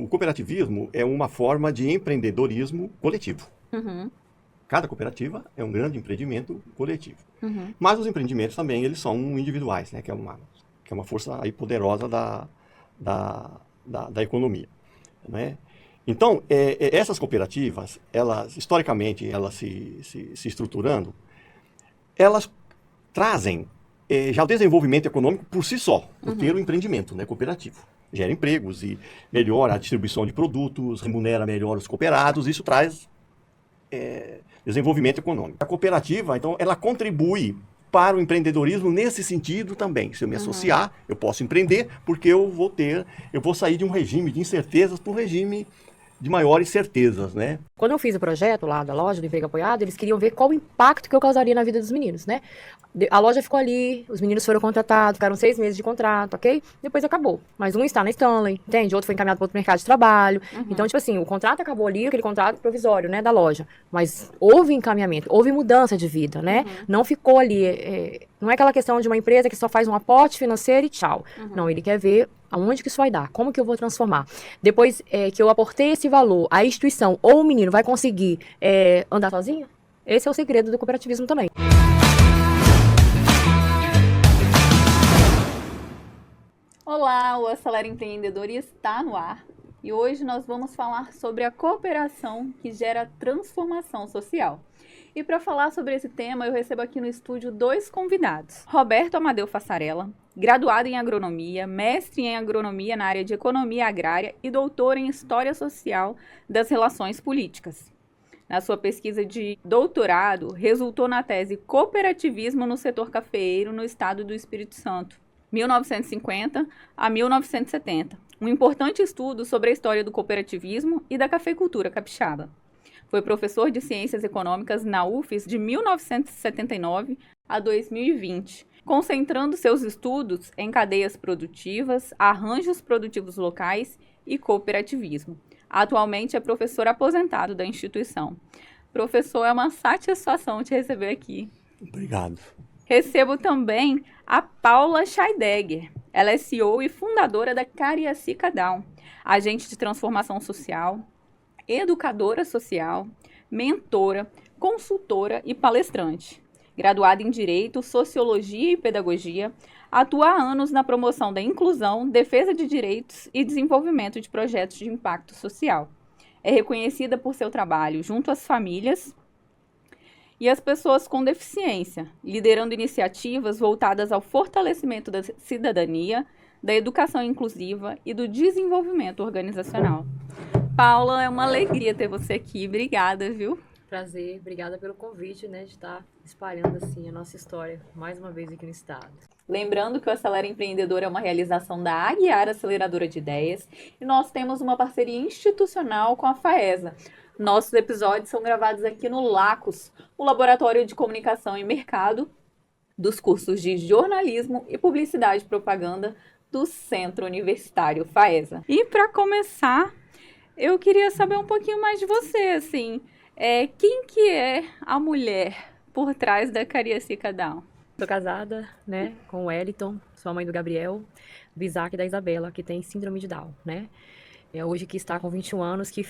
o cooperativismo é uma forma de empreendedorismo coletivo. Uhum. Cada cooperativa é um grande empreendimento coletivo. Uhum. Mas os empreendimentos também, eles são individuais, né? Que é uma força aí poderosa da economia, né? Então, essas cooperativas, elas, historicamente, elas se estruturando, elas trazem já o desenvolvimento econômico por si só, por ter o empreendimento, né, cooperativo. Gera empregos e melhora a distribuição de produtos, remunera melhor os cooperados, isso traz desenvolvimento econômico. A cooperativa, então, ela contribui para o empreendedorismo nesse sentido também. Se eu me associar, eu posso empreender, porque eu vou sair de um regime de incertezas para um regime de maiores certezas, né? Quando eu fiz o projeto lá da loja do emprego apoiado, eles queriam ver qual o impacto que eu causaria na vida dos meninos, né? A loja ficou ali, os meninos foram contratados, ficaram 6 meses de contrato, ok? Depois acabou. Mas um está na Stanley, entende? Outro foi encaminhado para outro mercado de trabalho. Então, tipo assim, o contrato acabou ali, aquele contrato provisório, né, da loja. Mas houve encaminhamento, houve mudança de vida, né? Não ficou ali, não é aquela questão de uma empresa que só faz um aporte financeiro e tchau. Não, ele quer ver aonde que isso vai dar, como que eu vou transformar. Depois que eu aportei esse valor, a instituição ou o menino vai conseguir andar sozinho? Esse é o segredo do cooperativismo também. Olá, o Acelera Empreendedor está no ar. E hoje nós vamos falar sobre a cooperação que gera transformação social. E para falar sobre esse tema, eu recebo aqui no estúdio 2 convidados. Roberto Amadeu Fassarella, graduado em agronomia, mestre em agronomia na área de economia agrária e doutor em história social das relações políticas. Na sua pesquisa de doutorado, resultou na tese Cooperativismo no setor cafeeiro no estado do Espírito Santo, 1950 a 1970, um importante estudo sobre a história do cooperativismo e da cafeicultura capixaba. Foi professor de Ciências Econômicas na UFES de 1979 a 2020, concentrando seus estudos em cadeias produtivas, arranjos produtivos locais e cooperativismo. Atualmente é professor aposentado da instituição. Professor, é uma satisfação te receber aqui. Obrigado. Recebo também a Paula Scheidegger. Ela é CEO e fundadora da Cariacica Down, agente de transformação social, educadora social, mentora, consultora e palestrante. Graduada em Direito, Sociologia e Pedagogia, atua há anos na promoção da inclusão, defesa de direitos e desenvolvimento de projetos de impacto social. É reconhecida por seu trabalho junto às famílias e as pessoas com deficiência, liderando iniciativas voltadas ao fortalecimento da cidadania, da educação inclusiva e do desenvolvimento organizacional. Paula, é uma alegria ter você aqui. Obrigada, viu? Prazer, obrigada pelo convite, né, de estar espalhando assim a nossa história mais uma vez aqui no estado. Lembrando que o Acelera Empreendedor é uma realização da Aguiar Aceleradora de Ideias e nós temos uma parceria institucional com a FAESA. Nossos episódios são gravados aqui no LACOS, o Laboratório de Comunicação e Mercado dos cursos de Jornalismo e Publicidade e Propaganda do Centro Universitário FAESA. E para começar, eu queria saber um pouquinho mais de você, assim, quem que é a mulher por trás da Cariacica Down? Sou casada, né, com o Wellington, sou a mãe do Gabriel, do Isaac e da Isabela, que tem síndrome de Down, né? Hoje que está com 21 anos, que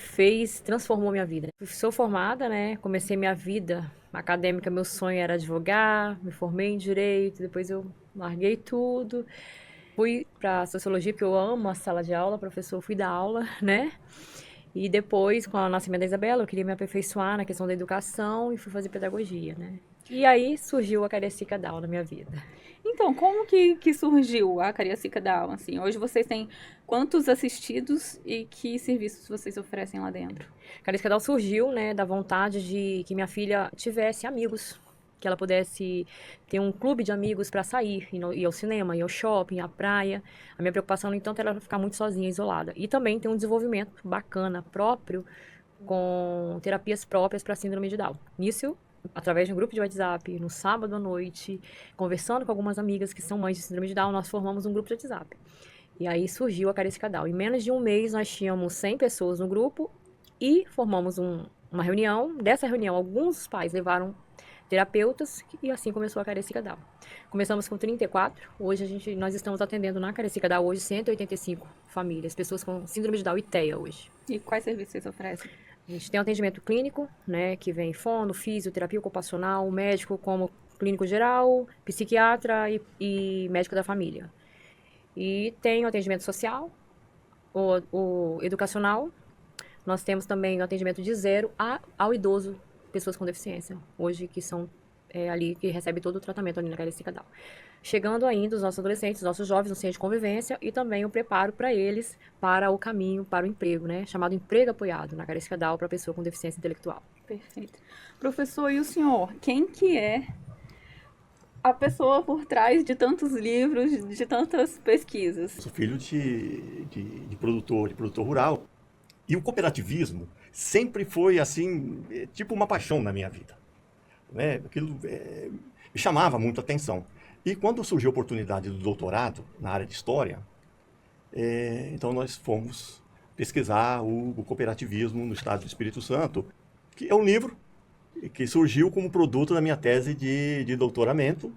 transformou minha vida. Sou formada, né, comecei minha vida acadêmica, meu sonho era advogar, me formei em Direito, depois eu larguei tudo, fui para Sociologia, porque eu amo a sala de aula, professor, fui dar aula, né? E depois, com o nascimento da Isabela, eu queria me aperfeiçoar na questão da educação e fui fazer pedagogia, né? E aí surgiu a Cariacica Down na minha vida. Então, como que surgiu a Cariacica Down? Assim, hoje vocês têm quantos assistidos e que serviços vocês oferecem lá dentro? A Cariacica Down surgiu, né, da vontade de que minha filha tivesse amigos, que ela pudesse ter um clube de amigos para sair, ir ao cinema, ir ao shopping, à praia. A minha preocupação, no entanto, era ficar muito sozinha, isolada. E também ter um desenvolvimento bacana, próprio, com terapias próprias para síndrome de Down. Nisso, através de um grupo de WhatsApp, no sábado à noite, conversando com algumas amigas que são mães de síndrome de Down, nós formamos um grupo de WhatsApp. E aí surgiu a Cariacica Down. Em menos de um mês, nós tínhamos 100 pessoas no grupo e formamos uma reunião. Dessa reunião, alguns pais levaram terapeutas, e assim começou a Carecica DAO. Começamos com 34, hoje nós estamos atendendo na Carecica DAO hoje 185 famílias, pessoas com síndrome de Down e TEA hoje. E quais serviços vocês oferecem? A gente tem um atendimento clínico, né, que vem fono, fisioterapia ocupacional, médico como clínico geral, psiquiatra e médico da família. E tem o atendimento social, o educacional. Nós temos também o atendimento de 0 ao idoso, pessoas com deficiência, hoje que são ali, que recebem todo o tratamento ali na Carecica DAO. Chegando ainda os nossos adolescentes, os nossos jovens no centro de convivência e também o preparo para eles para o caminho, para o emprego, né? Chamado emprego apoiado na Carecica DAO para pessoa com deficiência intelectual. Perfeito. Professor, e o senhor, quem que é a pessoa por trás de tantos livros, de tantas pesquisas? Sou filho de produtor rural. E o cooperativismo sempre foi, assim, tipo uma paixão na minha vida. Né? Aquilo me chamava muito a atenção. E quando surgiu a oportunidade do doutorado na área de História, então nós fomos pesquisar o cooperativismo no estado do Espírito Santo, que é um livro que surgiu como produto da minha tese de doutoramento.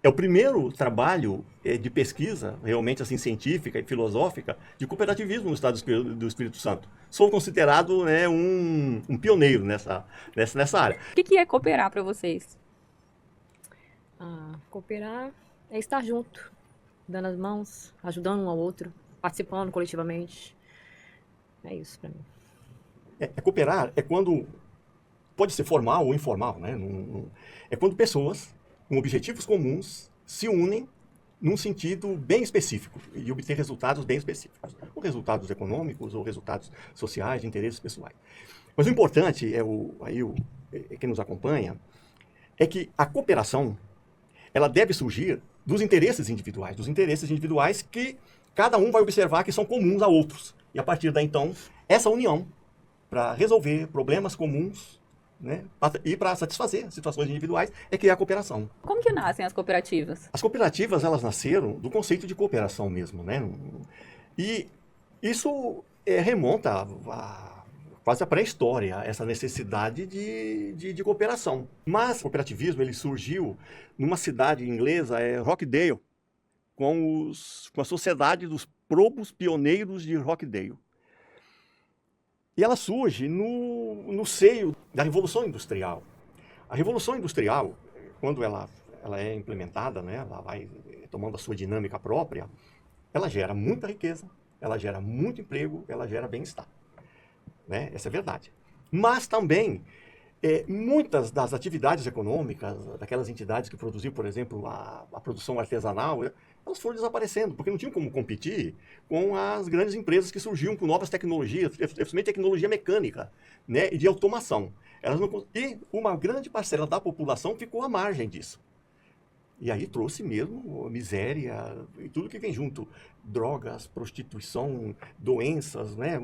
É o primeiro trabalho de pesquisa, realmente assim, científica e filosófica, de cooperativismo no estado do Espírito Santo. Sou considerado, né, um pioneiro nessa área. O que é cooperar para vocês? Cooperar é estar junto, dando as mãos, ajudando um ao outro, participando coletivamente. É isso para mim. Cooperar é quando, pode ser formal ou informal, né? É quando pessoas com objetivos comuns se unem num sentido bem específico e obter resultados bem específicos. Ou resultados econômicos, ou resultados sociais, de interesses pessoais. Mas o importante, quem nos acompanha, é que a cooperação, ela deve surgir dos interesses individuais que cada um vai observar que são comuns a outros. E a partir daí, então, essa união para resolver problemas comuns, né, e para satisfazer situações individuais, é que é a cooperação. Como que nascem as cooperativas? As cooperativas, elas nasceram do conceito de cooperação mesmo, né? E isso remonta quase à pré-história, essa necessidade de cooperação. Mas o cooperativismo, ele surgiu numa cidade inglesa, Rochdale, com a sociedade dos probos pioneiros de Rochdale. E ela surge no seio da Revolução Industrial. A Revolução Industrial, quando ela é implementada, né, ela vai tomando a sua dinâmica própria, ela gera muita riqueza, ela gera muito emprego, ela gera bem-estar. Né? Essa é a verdade. Mas também, muitas das atividades econômicas, daquelas entidades que produziam, por exemplo, a produção artesanal, elas foram desaparecendo, porque não tinham como competir com as grandes empresas que surgiam com novas tecnologias, especialmente tecnologia mecânica, né, e de automação. E uma grande parcela da população ficou à margem disso. E aí trouxe mesmo miséria e tudo que vem junto. Drogas, prostituição, doenças, né?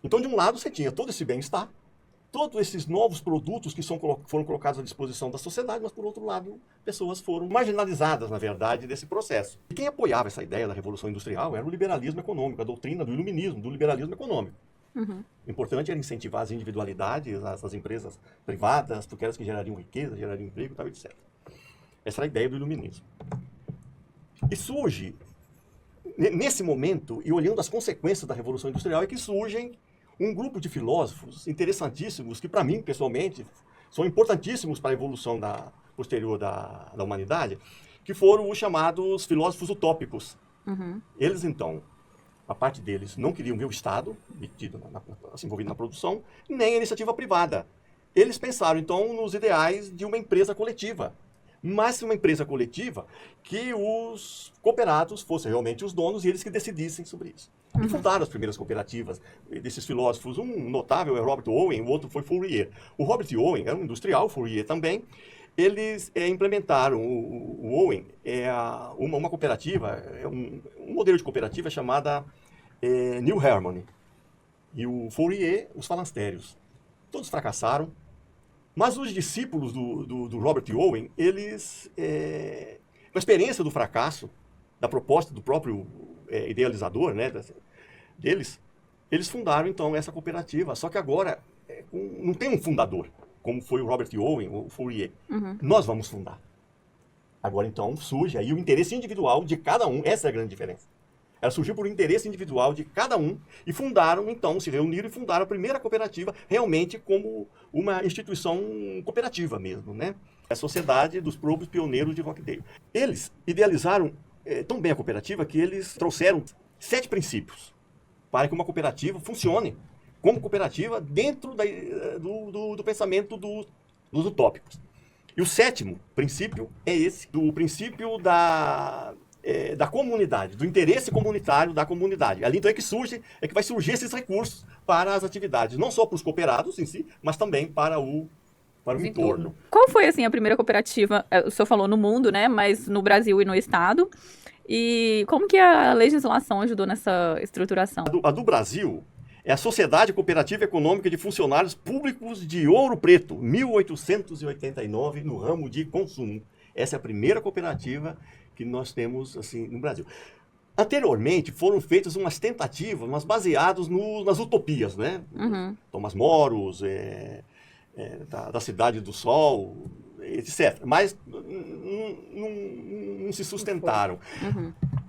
Então, de um lado, você tinha todo esse bem-estar, todos esses novos produtos que foram colocados à disposição da sociedade, mas, por outro lado, pessoas foram marginalizadas, na verdade, desse processo. E quem apoiava essa ideia da Revolução Industrial era o liberalismo econômico, a doutrina do iluminismo, do liberalismo econômico. Uhum. O importante era incentivar as individualidades, as empresas privadas, porque elas que gerariam riqueza, gerariam emprego, tal, etc. Essa era a ideia do iluminismo. E surge, nesse momento, e olhando as consequências da Revolução Industrial, é que surgem um grupo de filósofos interessantíssimos, que para mim, pessoalmente, são importantíssimos para a evolução posterior da humanidade, que foram os chamados filósofos utópicos. Uhum. Eles, então, a parte deles, não queriam ver o Estado envolvido na produção, nem a iniciativa privada. Eles pensaram, então, nos ideais de uma empresa coletiva. Mas uma empresa coletiva que os cooperados fossem realmente os donos e eles que decidissem sobre isso. E fundaram as primeiras cooperativas desses filósofos. Um notável é Robert Owen, o outro foi Fourier. O Robert Owen era um industrial, Fourier também. Eles implementaram, o Owen, uma cooperativa, um modelo de cooperativa chamada New Harmony. E o Fourier, os falancérios. Todos fracassaram. Mas os discípulos do Robert Owen, eles, com a experiência do fracasso, da proposta do próprio idealizador, né, deles, eles fundaram, então, essa cooperativa. Só que agora não tem um fundador. como foi o Robert Owen, o Fourier. Nós vamos fundar. Agora, então, surge aí o interesse individual de cada um. Essa é a grande diferença. Ela surgiu por interesse individual de cada um e fundaram, então, se reuniram e fundaram a primeira cooperativa realmente como uma instituição cooperativa mesmo, né? A Sociedade dos Próprios Pioneiros de Rockdale. Eles idealizaram tão bem a cooperativa que eles trouxeram 7 princípios para que uma cooperativa funcione como cooperativa dentro do pensamento dos utópicos. E o 7º princípio é esse, do princípio da comunidade, do interesse comunitário da comunidade. Ali então é que vai surgir esses recursos para as atividades, não só para os cooperados em si, mas também para o entorno. Qual foi, assim, a primeira cooperativa, o senhor falou no mundo, né, mas no Brasil e no estado, e como que a legislação ajudou nessa estruturação? A do Brasil é a Sociedade Cooperativa Econômica de Funcionários Públicos de Ouro Preto, 1889, no ramo de consumo. Essa é a primeira cooperativa que nós temos assim no Brasil. Anteriormente foram feitas umas tentativas, mas baseadas nas utopias, né? Thomas Moros, da Cidade do Sol, etc. Mas não se sustentaram.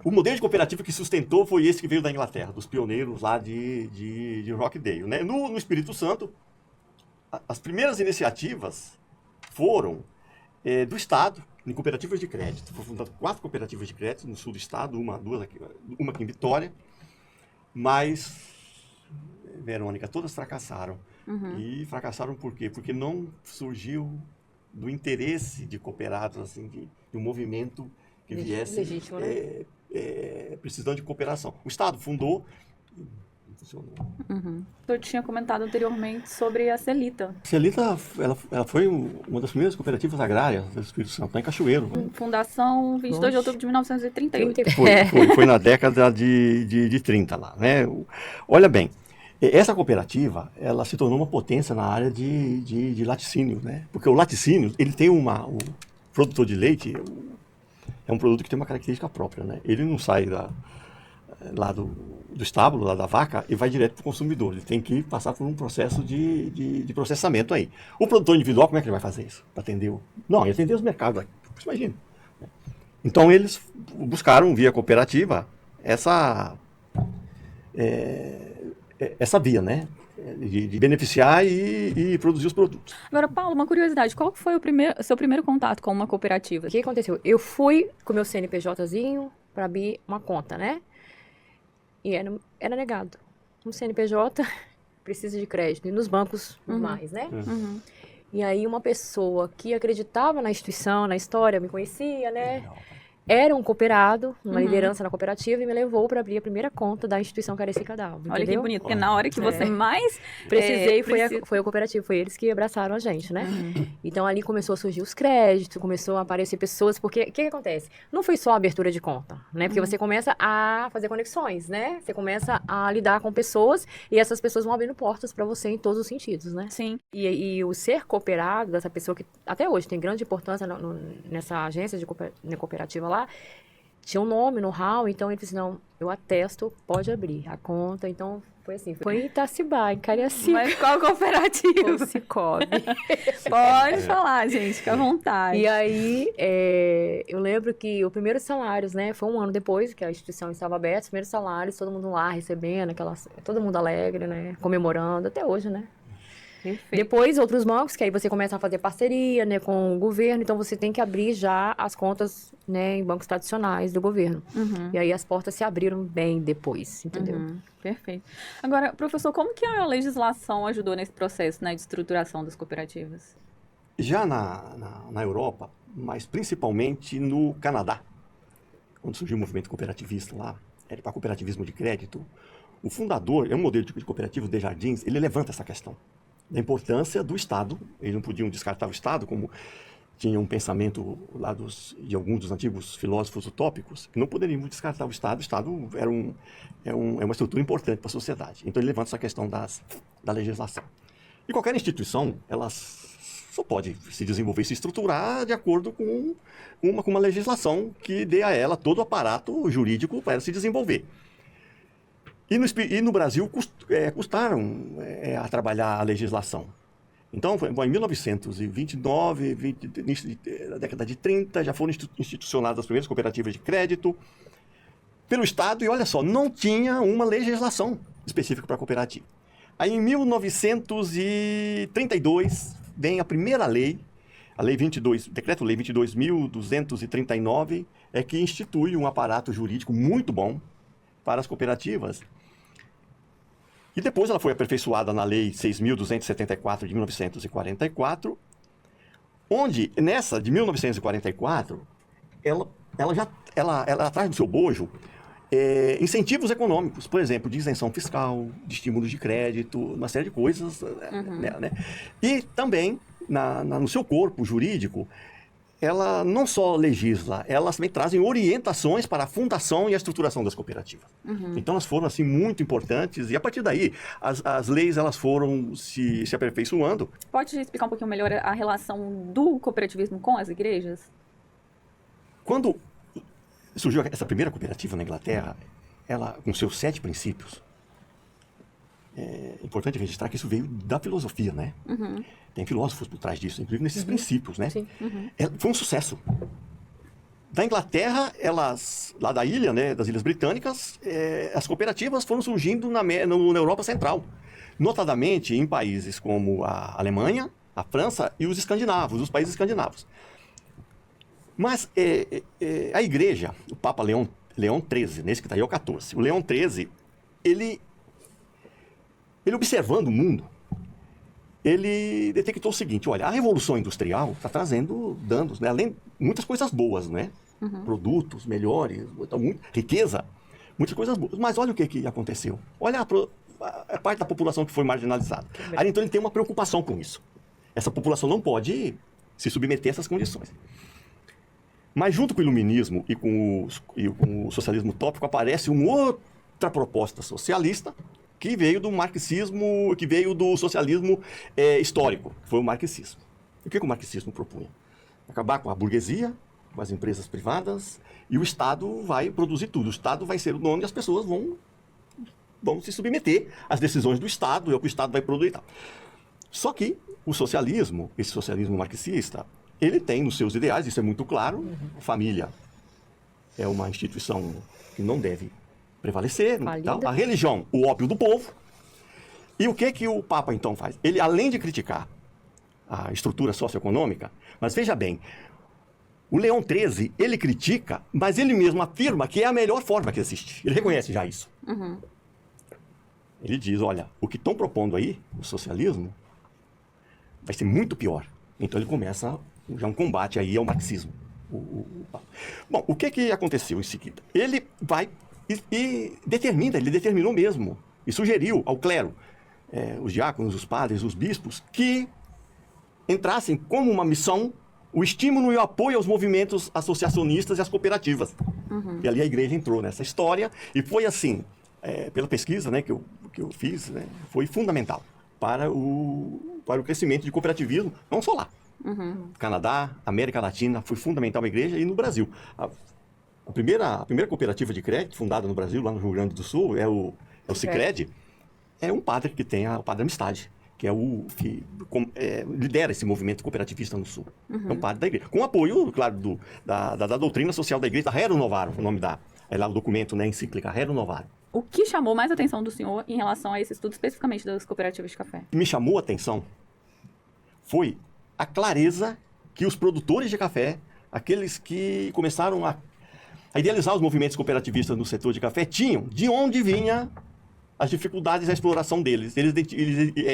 O modelo de cooperativa que sustentou foi esse que veio da Inglaterra, dos pioneiros lá de Rockdale, né? No Espírito Santo, as primeiras iniciativas foram do Estado, em cooperativas de crédito. Foram fundadas 4 cooperativas de crédito no sul do estado, uma aqui em Vitória, mas, Verônica, todas fracassaram. E fracassaram por quê? Porque não surgiu do interesse de cooperados, assim, de um movimento que viesse legítimo, né? precisando de cooperação. O Estado fundou e não funcionou. Eu tinha comentado anteriormente sobre a Celita. A Celita, ela foi uma das primeiras cooperativas agrárias do Espírito Santo, lá em Cachoeiro. Fundação 22 de outubro de 1938. Foi na década de 30 lá, né? Olha bem, essa cooperativa, ela se tornou uma potência na área de laticínio, né? Porque o laticínio, ele tem o produtor de leite, é um produto que tem uma característica própria, né? Ele não sai lá do estábulo, lá da vaca, e vai direto para o consumidor. Ele tem que passar por um processo de processamento aí. O produtor individual, como é que ele vai fazer isso? Para atender Não, ele atender os mercados aqui. Você imagina. Então, eles buscaram, via cooperativa, essa via, né? De beneficiar e produzir os produtos. Agora, Paulo, uma curiosidade. Qual foi o seu primeiro contato com uma cooperativa? O que aconteceu? Eu fui com meu CNPJzinho para abrir uma conta, né? E era negado. Um CNPJ precisa de crédito. E nos bancos normais, né? E aí uma pessoa que acreditava na instituição, na história, me conhecia, né? Legal. Era um cooperado, uma liderança na cooperativa, e me levou para abrir a primeira conta da instituição Careci Cadalvo. Olha que bonito, porque na hora que você mais precisei, foi a cooperativa, foi eles que abraçaram a gente, né? Então ali começou a surgir os créditos, começou a aparecer pessoas, porque o que acontece? Não foi só a abertura de conta, né? Porque você começa a fazer conexões, né? Você começa a lidar com pessoas e essas pessoas vão abrindo portas para você em todos os sentidos, né? Sim. E o ser cooperado dessa pessoa que até hoje tem grande importância nessa agência de cooperativa lá, tinha um nome no hall, então ele disse, não, eu atesto, pode abrir a conta. Então foi assim, foi em Itacibá, em Cariacica. Mas qual cooperativa? O Cicobi. Pode falar, gente, fica à vontade. E aí, eu lembro que os primeiros salários, né, foi um ano depois que a instituição estava aberta, os primeiros salários, todo mundo lá recebendo, todo mundo alegre, né, comemorando, até hoje, né. Perfeito. Depois, outros bancos, que aí você começa a fazer parceria, né, com o governo, então você tem que abrir já as contas, né, em bancos tradicionais do governo. E aí as portas se abriram bem depois, entendeu? Perfeito. Agora, professor, como que a legislação ajudou nesse processo, né, de estruturação das cooperativas? Já na Europa, mas principalmente no Canadá, quando surgiu o movimento cooperativista lá, era para cooperativismo de crédito, o fundador, é um modelo de cooperativa, o Desjardins, ele levanta essa questão da importância do Estado. Eles não podiam descartar o Estado, como tinha um pensamento lá de alguns dos antigos filósofos utópicos, que não poderíamos descartar o Estado. O Estado é uma estrutura importante para a sociedade. Então ele levanta essa questão da legislação. E qualquer instituição, ela só pode se desenvolver e se estruturar de acordo com uma legislação que dê a ela todo o aparato jurídico para ela se desenvolver. E no Brasil custaram a trabalhar a legislação. Então, em 1929, início da década de 30, já foram institucionadas as primeiras cooperativas de crédito pelo Estado, e olha só, não tinha uma legislação específica para a cooperativa. Aí, em 1932, vem a primeira lei, a Lei 22, Decreto-Lei 22.239, que institui um aparato jurídico muito bom para as cooperativas. E depois ela foi aperfeiçoada na Lei 6.274 de 1944, onde, nessa de 1944, ela traz no seu bojo incentivos econômicos, por exemplo, de isenção fiscal, de estímulos de crédito, uma série de coisas. Né? E também, no seu corpo jurídico, ela não só legisla, elas também trazem orientações para a fundação e a estruturação das cooperativas. Então elas foram assim muito importantes, e a partir daí as leis elas foram se aperfeiçoando. Pode explicar um pouquinho melhor a relação do cooperativismo com as igrejas? Quando surgiu essa primeira cooperativa na Inglaterra, ela com seus 7 princípios, é importante registrar que isso veio da filosofia, né? Tem filósofos por trás disso, inclusive nesses princípios, né? Foi um sucesso. Da Inglaterra, lá da ilha, né, das Ilhas Britânicas, as cooperativas foram surgindo na Europa Central, notadamente em países como a Alemanha, a França e os países escandinavos. Mas a igreja, o Papa Leão XIII, nesse que está aí é o 14, o Leão XIII, ele observando o mundo, ele detectou o seguinte: olha, a Revolução Industrial está trazendo danos, né? Além de muitas coisas boas, né? Produtos melhores, riqueza, muitas coisas boas. Mas olha o que aconteceu. Olha a parte da população que foi marginalizada. Aí então ele tem uma preocupação com isso. Essa população não pode se submeter a essas condições. Mas junto com o iluminismo e com o socialismo utópico aparece uma outra proposta socialista que veio do marxismo, que veio do socialismo histórico, que foi o marxismo. E o que o marxismo propunha? Acabar com a burguesia, com as empresas privadas, e o Estado vai produzir tudo. O Estado vai ser o dono e as pessoas vão se submeter às decisões do Estado, é o que o Estado vai produzir e tal. Só que o socialismo, esse socialismo marxista, ele tem nos seus ideais, isso é muito claro, a família é uma instituição que não deve prevalecer, tal. A religião, o ópio do povo. E o que o Papa então faz? Ele, além de criticar a estrutura socioeconômica, mas veja bem, o Leão XIII, ele critica, mas ele mesmo afirma que é a melhor forma que existe. Ele reconhece já isso. Ele diz, olha, o que estão propondo aí, o socialismo, vai ser muito pior. Então ele começa já um combate aí ao marxismo. Bom, o que aconteceu em seguida? Ele vai e ele determinou mesmo, e sugeriu ao clero, os diáconos, os padres, os bispos, que entrassem como uma missão o estímulo e o apoio aos movimentos associacionistas e às cooperativas. E ali a igreja entrou nessa história, e foi assim, pela pesquisa, né, que eu fiz, né, foi fundamental para o crescimento de cooperativismo, não só lá. Canadá, América Latina, foi fundamental a igreja, e no Brasil. A primeira cooperativa de crédito fundada no Brasil, lá no Rio Grande do Sul, é o Sicredi. É um padre que tem o padre Amistade, que é o que lidera esse movimento cooperativista no Sul. É um padre da igreja. Com apoio, claro, da doutrina social da igreja, da Rerum Novarum, o nome é lá o documento, né, encíclica, Rerum Novarum. O que chamou mais a atenção do senhor em relação a esse estudo, especificamente das cooperativas de café? Me chamou a atenção foi a clareza que os produtores de café, aqueles que começaram a idealizar os movimentos cooperativistas no setor de café, tinham de onde vinha as dificuldades da exploração deles. Eles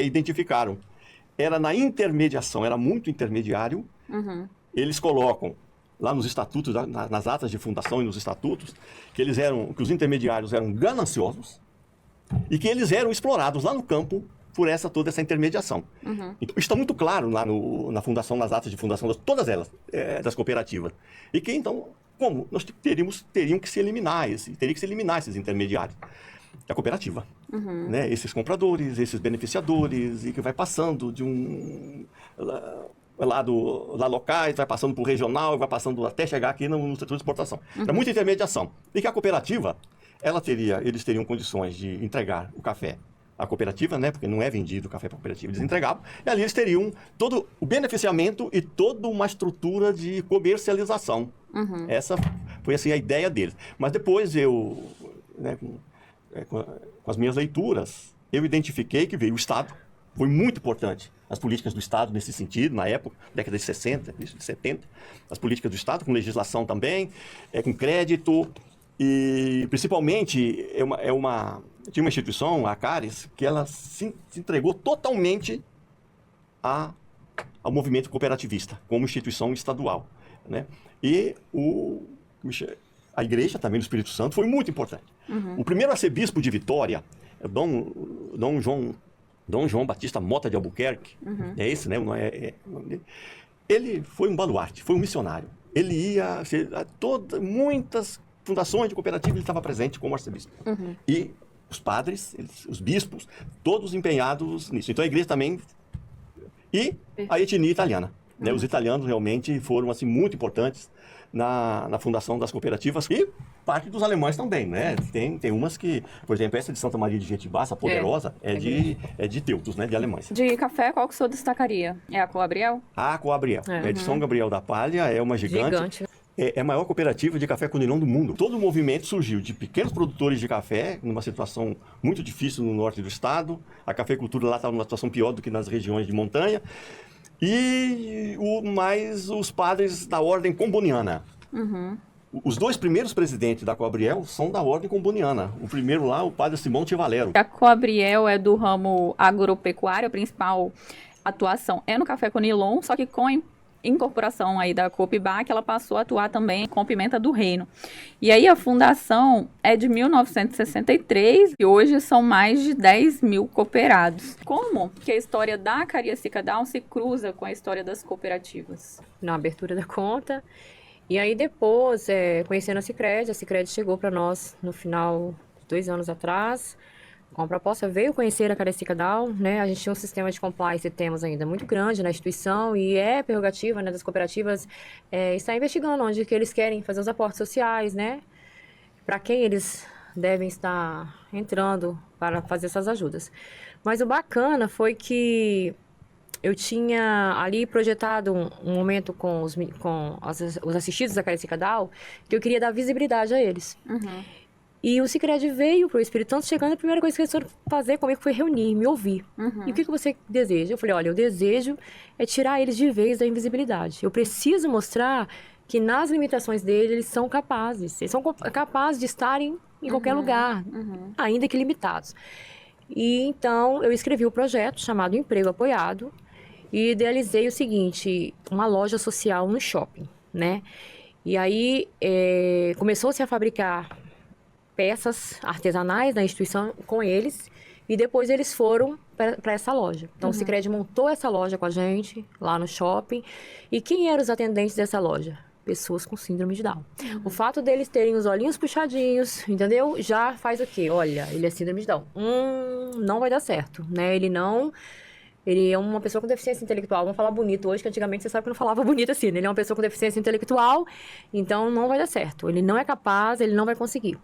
identificaram. Era na intermediação, era muito intermediário. Eles colocam lá nos estatutos, nas atas de fundação e nos estatutos, que os intermediários eram gananciosos e que eles eram explorados lá no campo por toda essa intermediação. Então, isso está muito claro lá na fundação, nas atas de fundação, todas elas, das cooperativas. E que, então, como? Nós teria que se eliminar esses intermediários da cooperativa. Né? Esses compradores, esses beneficiadores, e que vai passando de lá locais, vai passando por regional, vai passando até chegar aqui no setor de exportação. É muita intermediação. E que a cooperativa, eles teriam condições de entregar o café a cooperativa, né? Porque não é vendido café para cooperativa, eles entregavam, e ali eles teriam todo o beneficiamento e toda uma estrutura de comercialização. Essa foi assim a ideia deles. Mas depois eu, né, com as minhas leituras, eu identifiquei que veio o Estado, foi muito importante as políticas do Estado nesse sentido, na época, década de 60, de 70, as políticas do Estado, com legislação também, com crédito, e principalmente tinha uma instituição, a Cares, que ela se entregou totalmente ao movimento cooperativista, como instituição estadual, né? E a igreja também do Espírito Santo foi muito importante. O primeiro arcebispo de Vitória, Dom João Batista Mota de Albuquerque, é esse, né? Ele foi um baluarte, foi um missionário. Ele ia a muitas fundações de cooperativa, ele estava presente como arcebispo. E os padres, os bispos, todos empenhados nisso. Então a igreja também... E a etnia italiana. Né? Os italianos realmente foram assim, muito importantes na fundação das cooperativas e parte dos alemães também, né? Tem umas que, por exemplo, essa de Santa Maria de Jetibá, Poderosa, é de teutos, né? De alemães. De café, qual que o senhor destacaria? É a Coabriel? A Coabriel. É de São Gabriel da Palha, é uma gigante. É a maior cooperativa de café conilon do mundo. Todo o movimento surgiu de pequenos produtores de café, numa situação muito difícil no norte do estado. A cafeicultura lá estava numa situação pior do que nas regiões de montanha. E mais os padres da ordem comboniana. Os dois primeiros presidentes da Coabriel são da ordem comboniana. O primeiro lá, o padre Simão Tivalero. A Coabriel é do ramo agropecuário, a principal atuação é no café conilon, só que com a incorporação aí da Coopbac, ela passou a atuar também com pimenta do reino. E aí a fundação é de 1963 e hoje são mais de 10 mil cooperados. Como que a história da Cariacica Down se cruza com a história das cooperativas? Na abertura da conta. E aí depois, conhecendo a Sicredi chegou para nós no final de 2 anos atrás, com a proposta, veio conhecer a Cariacica Down, né? A gente tinha um sistema de compliance e temos ainda muito grande na instituição e é prerrogativa, né, das cooperativas estar investigando onde que eles querem fazer os aportes sociais, né? Para quem eles devem estar entrando para fazer essas ajudas. Mas o bacana foi que eu tinha ali projetado um momento com os assistidos da Cariacica Down, que eu queria dar visibilidade a eles. E o Sicredi veio para o Espírito Santo, chegando, a primeira coisa que eles foram fazer comigo foi reunir, me ouvir. E o que você deseja? Eu falei, olha, eu desejo tirar eles de vez da invisibilidade. Eu preciso mostrar que nas limitações deles, eles são capazes. Eles são capazes de estarem em qualquer lugar, ainda que limitados. E então, eu escrevi o projeto chamado Emprego Apoiado e idealizei o seguinte, uma loja social no shopping, né? E aí, começou-se a fabricar peças artesanais na instituição com eles e depois eles foram para essa loja. Então, o Sicredi montou essa loja com a gente lá no shopping. E quem eram os atendentes dessa loja? Pessoas com síndrome de Down. O fato deles terem os olhinhos puxadinhos, entendeu? Já faz o quê? Olha, ele é síndrome de Down. Não vai dar certo, né? Ele é uma pessoa com deficiência intelectual. Vamos falar bonito hoje, que antigamente você sabe que não falava bonito assim, né? Ele é uma pessoa com deficiência intelectual, então não vai dar certo. Ele não é capaz, ele não vai conseguir.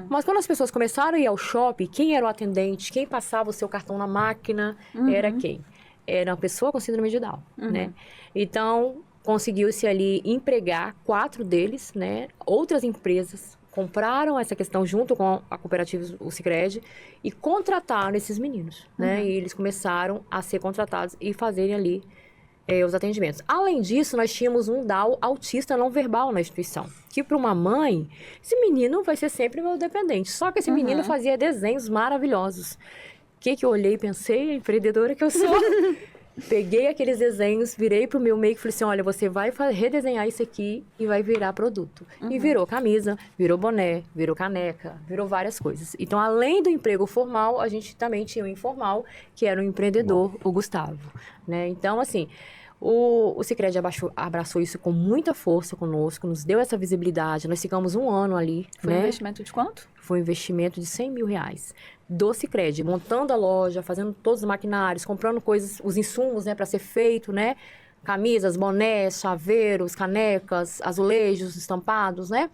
Mas quando as pessoas começaram a ir ao shopping, quem era o atendente, quem passava o seu cartão na máquina, era quem? Era uma pessoa com síndrome de Down, né? Então, conseguiu-se ali empregar 4 deles, né? Outras empresas compraram essa questão junto com a cooperativa, o Sicredi, e contrataram esses meninos, né? E eles começaram a ser contratados e fazerem ali os atendimentos. Além disso, nós tínhamos um DAO autista não verbal na instituição, que para uma mãe, esse menino vai ser sempre meu dependente. Só que esse menino fazia desenhos maravilhosos. O que eu olhei e pensei, a empreendedora que eu sou... Peguei aqueles desenhos, virei pro meu make e falei assim, olha, você vai redesenhar isso aqui e vai virar produto. E virou camisa, virou boné, virou caneca, virou várias coisas. Então, além do emprego formal, a gente também tinha o informal, que era o empreendedor, o Gustavo, né? Então, assim, o Sicredi abraçou isso com muita força conosco, nos deu essa visibilidade. Nós ficamos 1 ano ali, Foi um investimento de quanto? Foi um investimento de R$100 mil. Do Sicredi, montando a loja, fazendo todos os maquinários, comprando coisas, os insumos, né, para ser feito, né? Camisas, bonés, chaveiros, canecas, azulejos estampados, né?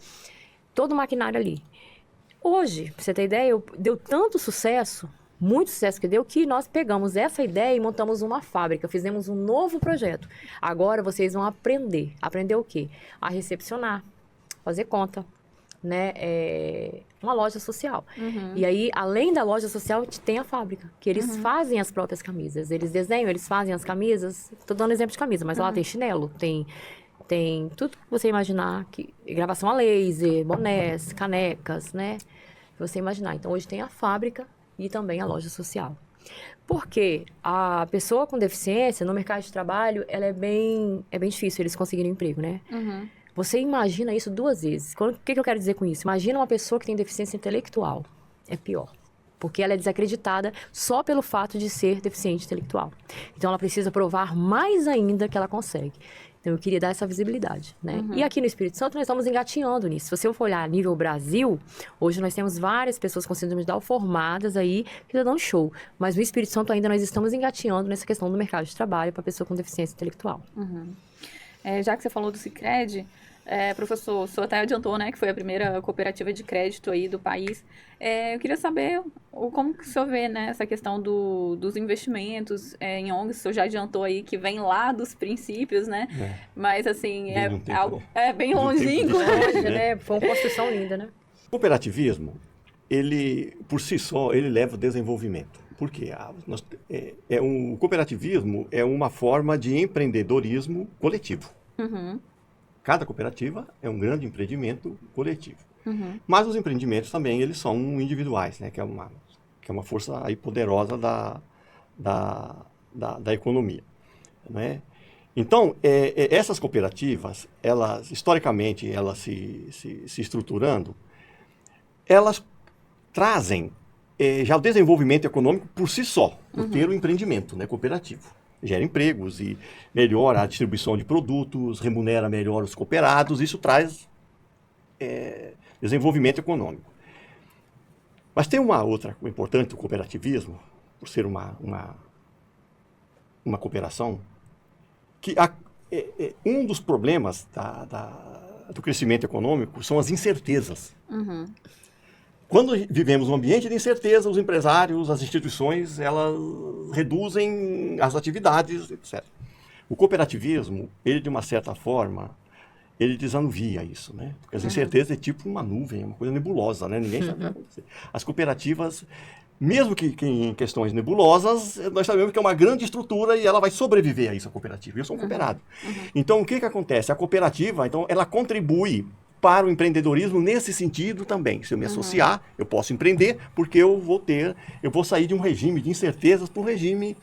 Todo o maquinário ali. Hoje, pra você ter ideia, deu tanto sucesso, muito sucesso que deu, que nós pegamos essa ideia e montamos uma fábrica, fizemos um novo projeto. Agora vocês vão aprender. Aprender o quê? A recepcionar, fazer conta, né? Uma loja social. E aí, além da loja social, tem a fábrica, que eles fazem as próprias camisas. Eles desenham, eles fazem as camisas. Estou dando exemplo de camisa, mas lá tem chinelo, tem tudo que você imaginar, gravação a laser, bonés, canecas, né? Você imaginar. Então, hoje tem a fábrica e também a loja social. Porque a pessoa com deficiência, no mercado de trabalho, ela é bem difícil eles conseguirem emprego, né? Você imagina isso 2 vezes. O que eu quero dizer com isso? Imagina uma pessoa que tem deficiência intelectual. É pior. Porque ela é desacreditada só pelo fato de ser deficiente intelectual. Então, ela precisa provar mais ainda que ela consegue. Então, eu queria dar essa visibilidade, né? E aqui no Espírito Santo, nós estamos engatinhando nisso. Se você for olhar a nível Brasil, hoje nós temos várias pessoas com síndrome de Down formadas aí, que estão dando show. Mas no Espírito Santo ainda nós estamos engatinhando nessa questão do mercado de trabalho para pessoa com deficiência intelectual. Já que você falou do Sicredi, professor, o senhor até adiantou, né, que foi a primeira cooperativa de crédito aí do país. Eu queria saber como que o senhor vê, né, essa questão dos investimentos em ONGs. O senhor já adiantou aí que vem lá dos princípios, né? Mas, assim, algo bem longínquo. Né? Foi uma construção linda, né? O cooperativismo, ele, por si só, ele leva ao desenvolvimento. Por quê? O cooperativismo é uma forma de empreendedorismo coletivo. Cada cooperativa é um grande empreendimento coletivo. Mas os empreendimentos também, eles são individuais, né? Que é uma força aí poderosa da economia, né? Então, essas cooperativas, historicamente, elas se estruturando, elas trazem já o desenvolvimento econômico por si só, por ter o empreendimento, né, cooperativo. Gera empregos e melhora a distribuição de produtos, remunera melhor os cooperados, isso traz desenvolvimento econômico. Mas tem uma outra importante do cooperativismo, por ser uma cooperação, que um dos problemas do crescimento econômico são as incertezas. Quando vivemos um ambiente de incerteza, os empresários, as instituições, elas reduzem as atividades, etc. O cooperativismo, ele de uma certa forma, ele desanuvia isso, né? Porque as incertezas é tipo uma nuvem, uma coisa nebulosa, né? Ninguém sabe o que vai acontecer. As cooperativas, mesmo que em questões nebulosas, nós sabemos que é uma grande estrutura e ela vai sobreviver a isso, a cooperativa. Eu sou um cooperado. Então, o que acontece? A cooperativa, então, ela contribui para o empreendedorismo nesse sentido também. Se eu me associar, eu posso empreender, porque eu vou sair de um regime de incertezas para um regime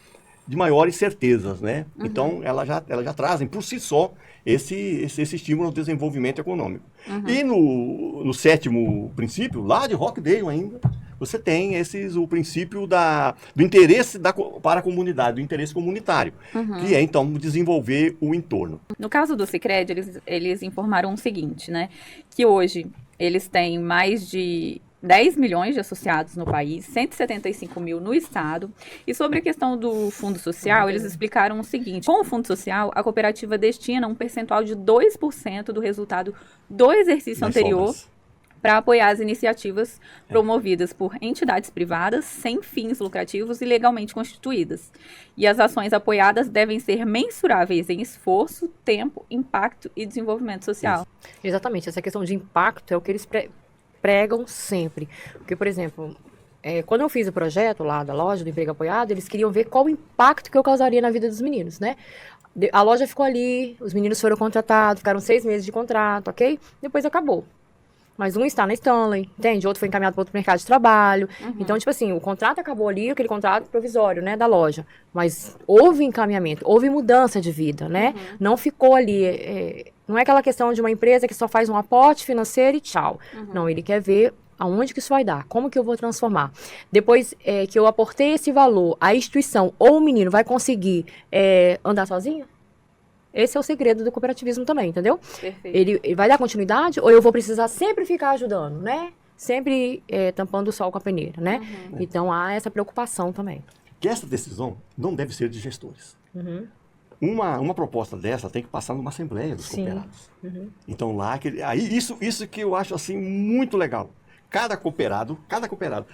de maiores certezas, né? Então, elas já trazem por si só esse estímulo ao desenvolvimento econômico. E no 7º princípio, lá de Rockdale ainda, você tem o princípio do interesse para a comunidade, do interesse comunitário, que é, então, desenvolver o entorno. No caso do Sicredi, eles informaram o seguinte, né? Que hoje eles têm mais de 10 milhões de associados no país, 175 mil no estado. E sobre a questão do fundo social, eles explicaram o seguinte: com o fundo social, a cooperativa destina um percentual de 2% do resultado do exercício anterior para apoiar as iniciativas promovidas por entidades privadas sem fins lucrativos e legalmente constituídas. E as ações apoiadas devem ser mensuráveis em esforço, tempo, impacto e desenvolvimento social. Exatamente, essa questão de impacto é o que eles pregam sempre. Porque, por exemplo, quando eu fiz o projeto lá da loja do Emprego Apoiado, eles queriam ver qual o impacto que eu causaria na vida dos meninos, né? A loja ficou ali, os meninos foram contratados, ficaram 6 meses de contrato, ok? Depois acabou. Mas um está na Stanley, entende? Outro foi encaminhado para outro mercado de trabalho. Então, tipo assim, o contrato acabou ali, aquele contrato provisório, né, da loja. Mas houve encaminhamento, houve mudança de vida, né? Não ficou ali. Não é aquela questão de uma empresa que só faz um aporte financeiro e tchau. Não, ele quer ver aonde que isso vai dar, como que eu vou transformar. Depois que eu aportei esse valor, a instituição ou o menino vai conseguir andar sozinho? Esse é o segredo do cooperativismo também, entendeu? Perfeito. Ele vai dar continuidade ou eu vou precisar sempre ficar ajudando, né? Sempre tampando o sol com a peneira, né? Então, há essa preocupação também. Que essa decisão não deve ser de gestores. Uma proposta dessa tem que passar numa assembleia dos cooperados. Então, lá, isso que eu acho assim muito legal. cada cooperado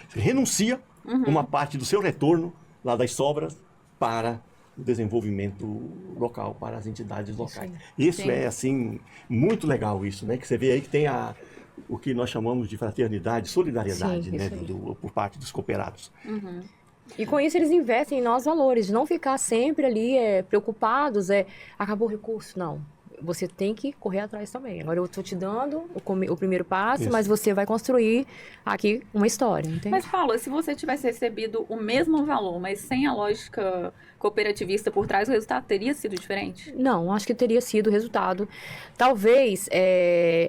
renuncia uma parte do seu retorno lá das sobras para o desenvolvimento local, para as entidades locais. Isso Sim. é, assim, muito legal isso, né? Que você vê aí que tem o que nós chamamos de fraternidade, solidariedade, Sim, né? isso aí. Por parte dos cooperados. E com isso eles investem em nós valores, de não ficar sempre ali preocupados, acabou o recurso, não. Você tem que correr atrás também. Agora eu estou te dando o primeiro passo, Isso. mas você vai construir aqui uma história, entende? Mas, Paula, se você tivesse recebido o mesmo valor, mas sem a lógica cooperativista por trás, o resultado teria sido diferente? Não, acho que teria sido o resultado. Talvez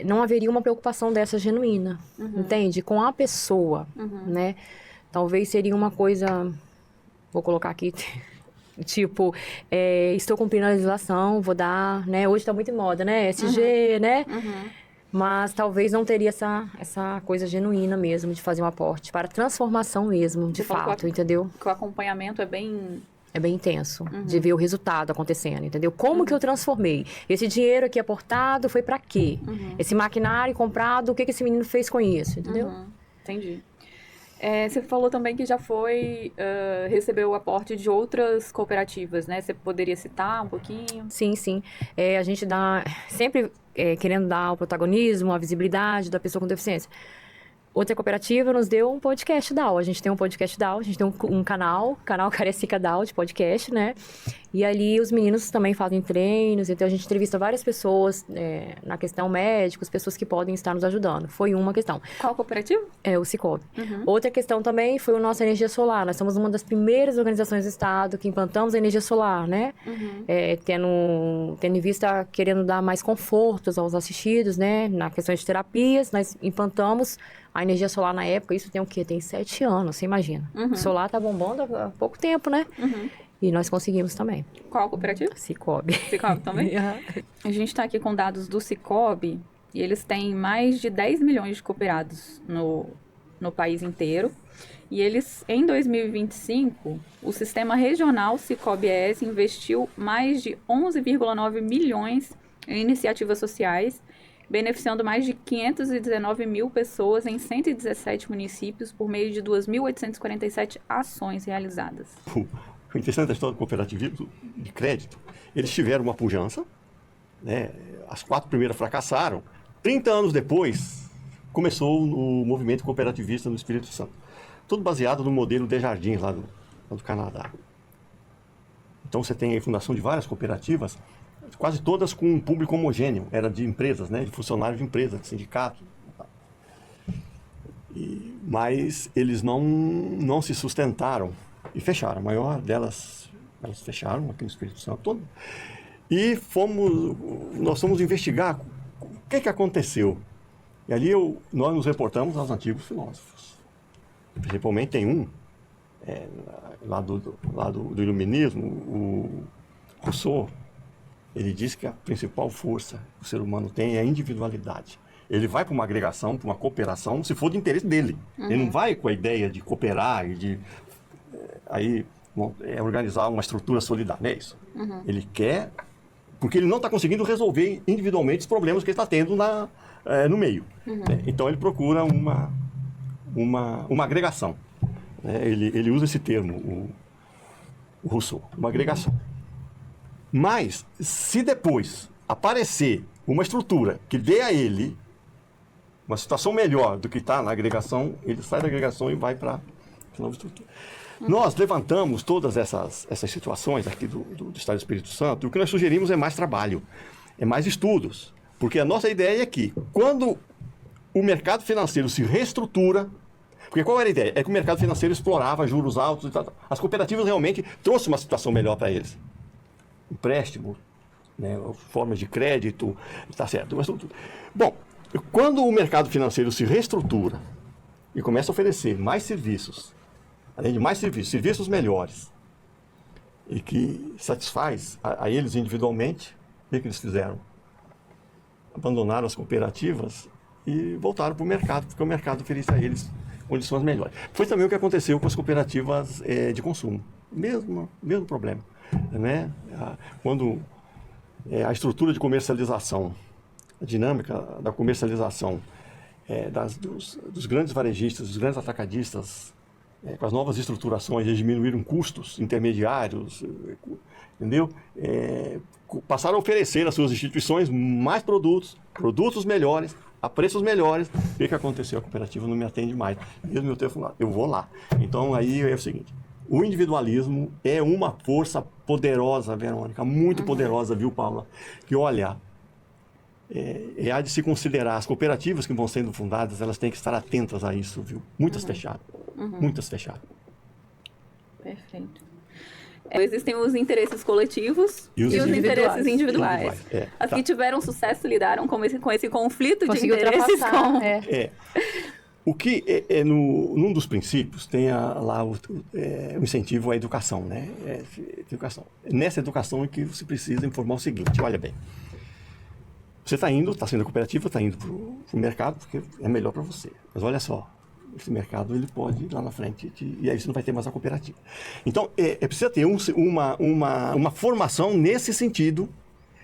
não haveria uma preocupação dessa genuína, entende? Com a pessoa, né? Talvez seria uma coisa, vou colocar aqui, tipo, estou cumprindo a legislação, vou dar, né? Hoje está muito em moda, né? SG, né? Mas talvez não teria essa coisa genuína mesmo de fazer um aporte para transformação mesmo, de Você falou fato, que entendeu? Que o acompanhamento é bem... É bem intenso de ver o resultado acontecendo, entendeu? Como que eu transformei? Esse dinheiro aqui aportado foi para quê? Esse maquinário comprado, o que esse menino fez com isso, entendeu? Entendi. Você falou também que já recebeu o aporte de outras cooperativas, né? Você poderia citar um pouquinho? Sim, sim. A gente dá sempre querendo dar o protagonismo, a visibilidade da pessoa com deficiência. Outra cooperativa nos deu um podcast DAO. A gente tem um podcast DAO, a gente tem um canal Cariacica DAO de podcast, né? E ali os meninos também fazem treinos, então a gente entrevista várias pessoas na questão médicos, pessoas que podem estar nos ajudando. Foi uma questão. Qual cooperativa? O Cicobi. Outra questão também foi o nosso energia solar. Nós somos uma das primeiras organizações do estado que implantamos a energia solar, né? Tendo em vista, querendo dar mais confortos aos assistidos, né? Na questão de terapias, nós implantamos a energia solar na época. Isso tem o quê? Tem 7 anos, você imagina. O solar tá bombando há pouco tempo, né? E nós conseguimos também. Qual cooperativa? Cicobi. Cicobi também? A gente está aqui com dados do Cicobi e eles têm mais de 10 milhões de cooperados no país inteiro. E eles, em 2025, o sistema regional Cicobi-ES investiu mais de 11,9 milhões em iniciativas sociais, beneficiando mais de 519 mil pessoas em 117 municípios por meio de 2.847 ações realizadas. O interessante da história do cooperativismo de crédito, eles tiveram uma pujança, né? As 4 primeiras fracassaram. 30 anos depois, começou o movimento cooperativista no Espírito Santo. Tudo baseado no modelo Desjardins, lá do Canadá. Então você tem a fundação de várias cooperativas, quase todas com um público homogêneo. Era de empresas, né? De funcionários de empresas, de sindicatos. Mas eles não se sustentaram e fecharam. A maior delas, elas fecharam aqui no Espírito Santo todo. E nós fomos investigar o que aconteceu. E ali nós nos reportamos aos antigos filósofos. Principalmente tem um, lá do iluminismo, o Rousseau. Ele diz que a principal força que o ser humano tem é a individualidade. Ele vai para uma agregação, para uma cooperação, se for de interesse dele. Ele não vai com a ideia de cooperar e de organizar uma estrutura solidária, é isso. Ele quer, porque ele não está conseguindo resolver individualmente os problemas que ele está tendo no meio. Então ele procura uma agregação. Ele usa esse termo, o Rousseau, uma agregação. Mas, se depois aparecer uma estrutura que dê a ele uma situação melhor do que está na agregação, ele sai da agregação e vai para a nova estrutura. Nós levantamos todas essas situações aqui do Estado do Espírito Santo, e o que nós sugerimos é mais trabalho, é mais estudos, porque a nossa ideia é que, quando o mercado financeiro se reestrutura, porque qual era a ideia? É que o mercado financeiro explorava juros altos e tal. As cooperativas realmente trouxeram uma situação melhor para eles. Empréstimo, né, formas de crédito, está certo. Bom, quando o mercado financeiro se reestrutura e começa a oferecer mais serviços, além de mais serviços melhores, e que satisfaz a eles individualmente, o que eles fizeram? Abandonaram as cooperativas e voltaram para o mercado, porque o mercado oferecia a eles condições melhores. Foi também o que aconteceu com as cooperativas de consumo. Mesmo problema. Né? Quando a estrutura de comercialização, a dinâmica da comercialização, dos grandes varejistas, dos grandes atacadistas, com as novas estruturações, eles diminuíram custos intermediários, entendeu? Passaram a oferecer às suas instituições mais produtos melhores, a preços melhores. O que aconteceu? A cooperativa não me atende mais. Mesmo eu ter falado, eu vou lá. Então, aí é o seguinte, o individualismo é uma força poderosa, Verônica, muito poderosa, viu, Paula? Que, olha, há de se considerar, as cooperativas que vão sendo fundadas, elas têm que estar atentas a isso, viu? Muitas fecharam. Muitas fecharam. Perfeito. Existem os interesses coletivos e os interesses individuais. As que tiveram sucesso lidaram com esse conflito de interesses. O que num dos princípios tem lá o incentivo à educação, né? Educação. Nessa educação é que você precisa informar o seguinte, olha bem, você está sendo cooperativa, está indo para o mercado porque é melhor para você. Mas olha só, esse mercado ele pode ir lá na frente e aí você não vai ter mais a cooperativa. Então, precisa ter uma formação nesse sentido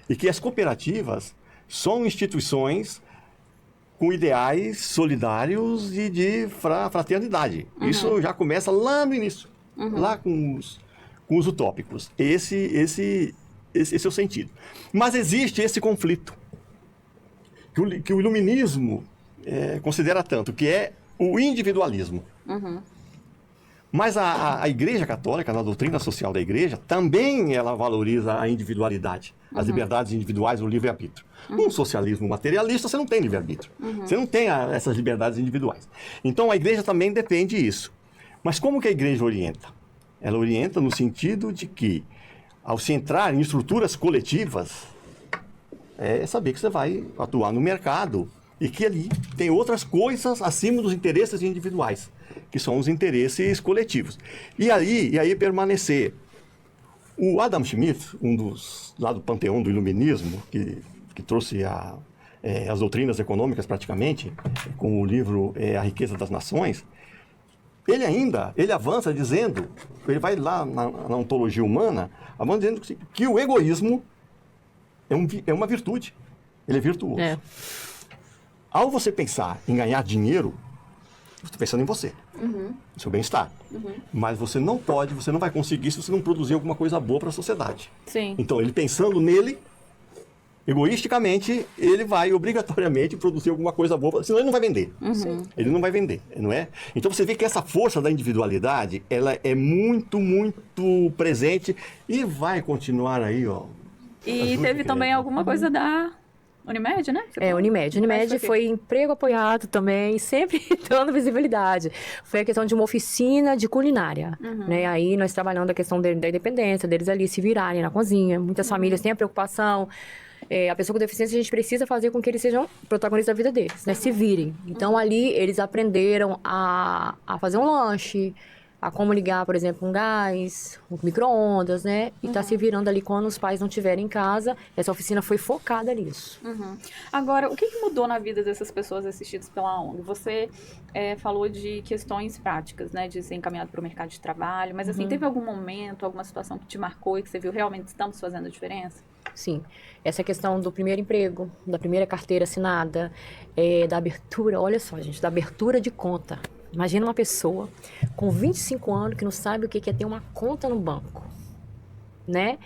e que as cooperativas são instituições com ideais solidários e de fraternidade. Isso já começa lá no início, lá com os utópicos. Esse é o sentido. Mas existe esse conflito que o iluminismo considera tanto, que é o individualismo. Mas a Igreja Católica, na doutrina social da Igreja, também ela valoriza a individualidade, as liberdades individuais, o livre-arbítrio. Num socialismo materialista, você não tem livre-arbítrio. Você não tem essas liberdades individuais. Então, a Igreja também defende isso. Mas como que a Igreja orienta? Ela orienta no sentido de que, ao se entrar em estruturas coletivas, é saber que você vai atuar no mercado e que ali tem outras coisas acima dos interesses individuais, que são os interesses coletivos. E aí permanecer. O Adam Smith, um dos lá do panteão do iluminismo, que trouxe as doutrinas econômicas praticamente, com o livro A Riqueza das Nações, ele avança dizendo, ele vai lá na ontologia humana, avança dizendo que o egoísmo é uma virtude, ele é virtuoso. Ao você pensar em ganhar dinheiro, você está pensando em você, no seu bem-estar. Mas você não vai conseguir se você não produzir alguma coisa boa para a sociedade. Sim. Então, ele pensando nele, egoisticamente, ele vai obrigatoriamente produzir alguma coisa boa, senão ele não vai vender. Ele não vai vender, não é? Então, você vê que essa força da individualidade, ela é muito, muito presente e vai continuar aí, ó. E teve também alguma coisa da Unimed, né? Unimed. Unimed foi emprego apoiado também, sempre dando visibilidade. Foi a questão de uma oficina de culinária, né? Aí nós trabalhando a questão da independência, deles ali se virarem na cozinha. Muitas famílias têm a preocupação. A pessoa com deficiência, a gente precisa fazer com que eles sejam protagonistas da vida deles, né? Se virem. Então, ali, eles aprenderam a fazer um lanche, a como ligar, por exemplo, um gás, um micro-ondas, né? E tá se virando ali quando os pais não estiverem em casa. Essa oficina foi focada nisso. Agora, o que mudou na vida dessas pessoas assistidas pela ONG? Você falou de questões práticas, né? De ser encaminhado para o mercado de trabalho. Mas, assim, teve algum momento, alguma situação que te marcou e que você viu realmente estamos fazendo a diferença? Sim. Essa questão do primeiro emprego, da primeira carteira assinada, da abertura, olha só, gente, da abertura de conta. Imagina uma pessoa com 25 anos que não sabe o que é ter uma conta no banco, né?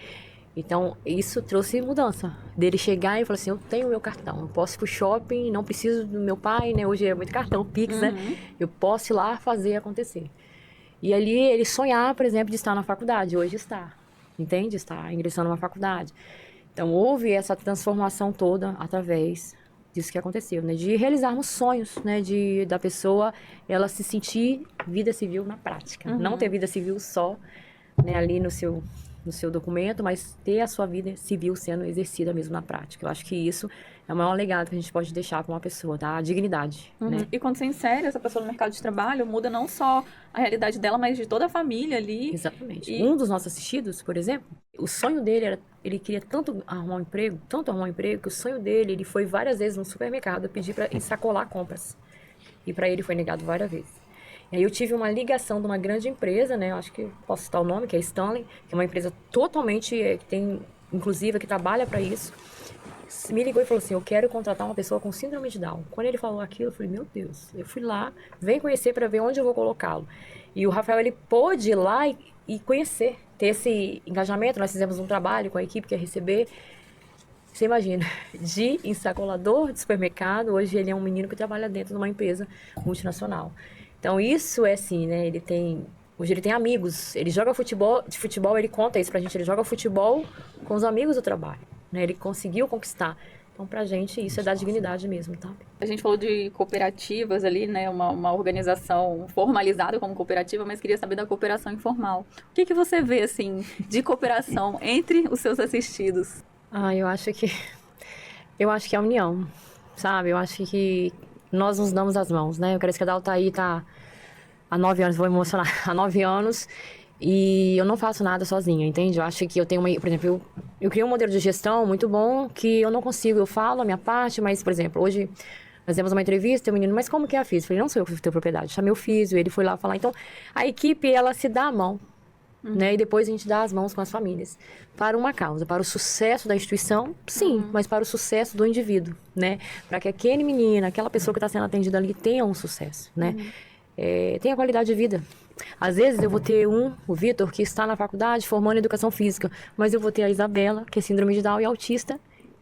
Então, isso trouxe mudança. Dele chegar e falar assim, eu tenho meu cartão, eu posso ir pro shopping, não preciso do meu pai, né? Hoje é muito cartão, Pix, né? Eu posso ir lá fazer acontecer. E ali, ele sonhar, por exemplo, de estar na faculdade. Hoje está, entende? Está ingressando numa faculdade. Então, houve essa transformação toda através disso que aconteceu, né? De realizarmos sonhos, né? Da pessoa, ela se sentir vida civil na prática. Não ter vida civil só, né? Ali no seu documento, mas ter a sua vida civil sendo exercida mesmo na prática. Eu acho que isso é o maior legado que a gente pode deixar para uma pessoa, tá? A dignidade, né? E quando você insere essa pessoa no mercado de trabalho, muda não só a realidade dela, mas de toda a família ali. Exatamente. Um dos nossos assistidos, por exemplo, o sonho dele era, ele queria tanto arrumar um emprego, que o sonho dele, ele foi várias vezes no supermercado pedir para extracolar compras. E para ele foi negado várias vezes. E aí eu tive uma ligação de uma grande empresa, né? Eu acho que posso citar o nome, que é a Stanley, que é uma empresa totalmente, que tem, inclusive, que trabalha para isso. me ligou e falou assim, eu quero contratar uma pessoa com síndrome de Down. Quando ele falou aquilo, eu falei, meu Deus, eu fui lá, vem conhecer para ver onde eu vou colocá-lo. E o Rafael, ele pôde ir lá e conhecer, ter esse engajamento. Nós fizemos um trabalho com a equipe que ia receber. Você imagina, de ensacolador de supermercado, hoje ele é um menino que trabalha dentro de uma empresa multinacional. Então isso é assim, né, hoje ele tem amigos, ele joga futebol, ele conta isso pra gente, ele joga futebol com os amigos do trabalho, né, ele conseguiu conquistar. Então pra gente isso é da dignidade mesmo, tá? A gente falou de cooperativas ali, né, uma organização formalizada como cooperativa, mas queria saber da cooperação informal. O que você vê, assim, de cooperação entre os seus assistidos? Eu acho que é a união, sabe? Eu acho que nós nos damos as mãos, né? Eu quero que a Daltaí tá há 9 anos, vou emocionar, há 9 anos, e eu não faço nada sozinha, entende? Eu acho que eu tenho por exemplo, eu criei um modelo de gestão muito bom que eu não consigo, eu falo a minha parte, mas, por exemplo, hoje nós demos uma entrevista, o menino, mas como que é a física? Eu falei, não sou eu que tenho propriedade, chamei o físio, ele foi lá falar. Então, a equipe, ela se dá a mão. Né? E depois a gente dá as mãos com as famílias para uma causa, para o sucesso da instituição, sim, mas para o sucesso do indivíduo, né? Para que aquele menino, aquela pessoa que está sendo atendida ali tenha um sucesso, né? Tenha qualidade de vida. Às vezes eu vou ter o Vitor, que está na faculdade formando em educação física, mas eu vou ter a Isabela, que é síndrome de Down e autista,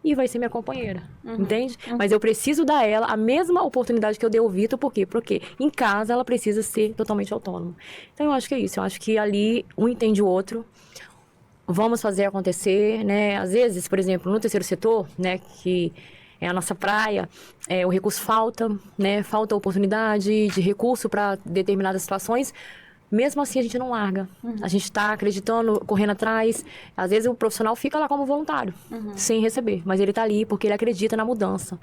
e vai ser minha companheira, entende? Mas eu preciso dar a ela a mesma oportunidade que eu dei ao Vitor, por quê? Porque em casa ela precisa ser totalmente autônoma. Então eu acho que é isso, eu acho que ali um entende o outro, vamos fazer acontecer, né? Às vezes, por exemplo, no terceiro setor, né, que é a nossa praia, o recurso falta, né? Falta oportunidade de recurso para determinadas situações. Mesmo assim, a gente não larga. A gente está acreditando, correndo atrás. Às vezes, o profissional fica lá como voluntário, sem receber. Mas ele está ali porque ele acredita na mudança.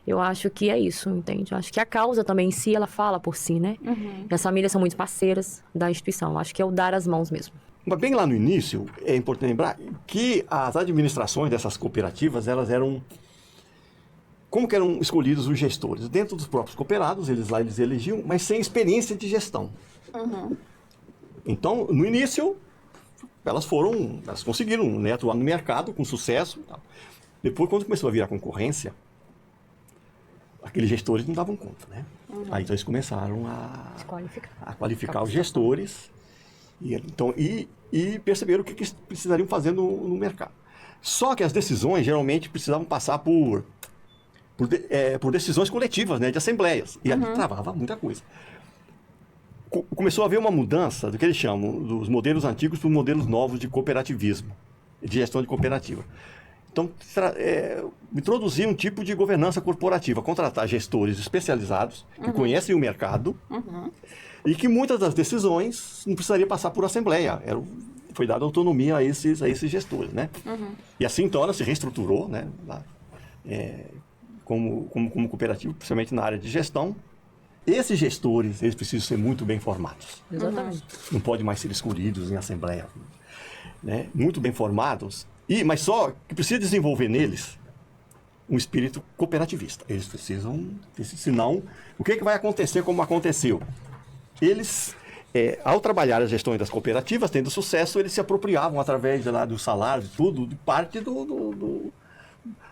Eu acho que é isso, entende? Eu acho que a causa também em si, ela fala por si, né? E as famílias são muito parceiras da instituição. Eu acho que é o dar as mãos mesmo. Mas bem lá no início, é importante lembrar que as administrações dessas cooperativas, elas eram... Como que eram escolhidos os gestores? Dentro dos próprios cooperados, eles elegiam, mas sem experiência de gestão. Então, no início, elas conseguiram, né, atuar no mercado com sucesso e tal. Depois, quando começou a virar concorrência, aqueles gestores não davam conta, né? Aí então eles começaram a qualificar os gestores e perceberam o que eles precisariam fazer no mercado. Só que as decisões geralmente precisavam passar por decisões coletivas, né, de assembleias, e ali travava muita coisa. Começou a haver uma mudança do que eles chamam dos modelos antigos para os modelos novos de cooperativismo, de gestão de cooperativa. Então, introduzir um tipo de governança corporativa, contratar gestores especializados, que conhecem o mercado, e que muitas das decisões não precisaria passar por assembleia. Foi dada autonomia a esses gestores, né? E assim, então, ela se reestruturou, né, como cooperativa, principalmente na área de gestão. Esses gestores, eles precisam ser muito bem formados. Exatamente. Não pode mais ser escolhidos em assembleia, né? Muito bem formados, mas só que precisa desenvolver neles um espírito cooperativista. Eles precisam, senão, o que vai acontecer como aconteceu? Eles, ao trabalhar as gestões das cooperativas, tendo sucesso, eles se apropriavam através dos salários e tudo, de parte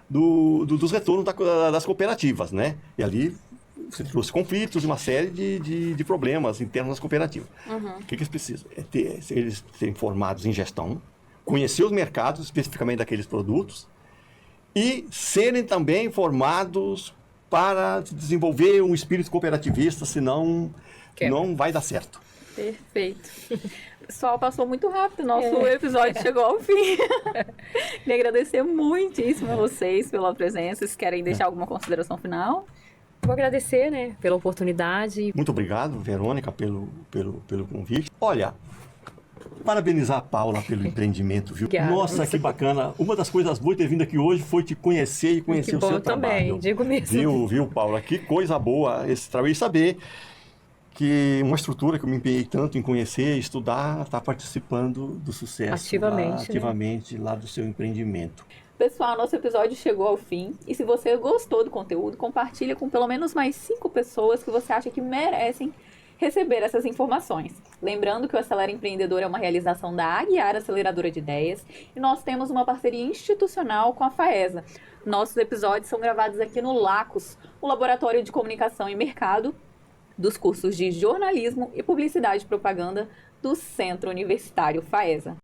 dos retornos das cooperativas, né? E ali você trouxe conflitos e uma série de problemas internos nas cooperativas. O que eles precisam? Eles serem formados em gestão, conhecer os mercados, especificamente daqueles produtos, e serem também formados para desenvolver um espírito cooperativista, senão não vai dar certo. Perfeito. Pessoal, passou muito rápido, nosso episódio chegou ao fim. Queria agradecer muitíssimo a vocês pela presença. Vocês querem deixar alguma consideração final? Vou agradecer, né, pela oportunidade. Muito obrigado, Verônica, pelo convite. Olha, parabenizar a Paula pelo empreendimento, viu? Obrigada. Nossa, que bacana. Uma das coisas boas de ter vindo aqui hoje foi te conhecer e conhecer o seu trabalho. Também, digo mesmo. Viu, Paula? Que coisa boa esse trabalho. E saber que uma estrutura que eu me empenhei tanto em conhecer, estudar, está participando do sucesso ativamente lá do seu empreendimento. Pessoal, nosso episódio chegou ao fim. E se você gostou do conteúdo, compartilha com pelo menos mais 5 pessoas que você acha que merecem receber essas informações. Lembrando que o Acelera Empreendedor é uma realização da Aguiar Aceleradora de Ideias e nós temos uma parceria institucional com a FAESA. Nossos episódios são gravados aqui no LACOS, o Laboratório de Comunicação e Mercado, dos cursos de Jornalismo e Publicidade e Propaganda do Centro Universitário FAESA.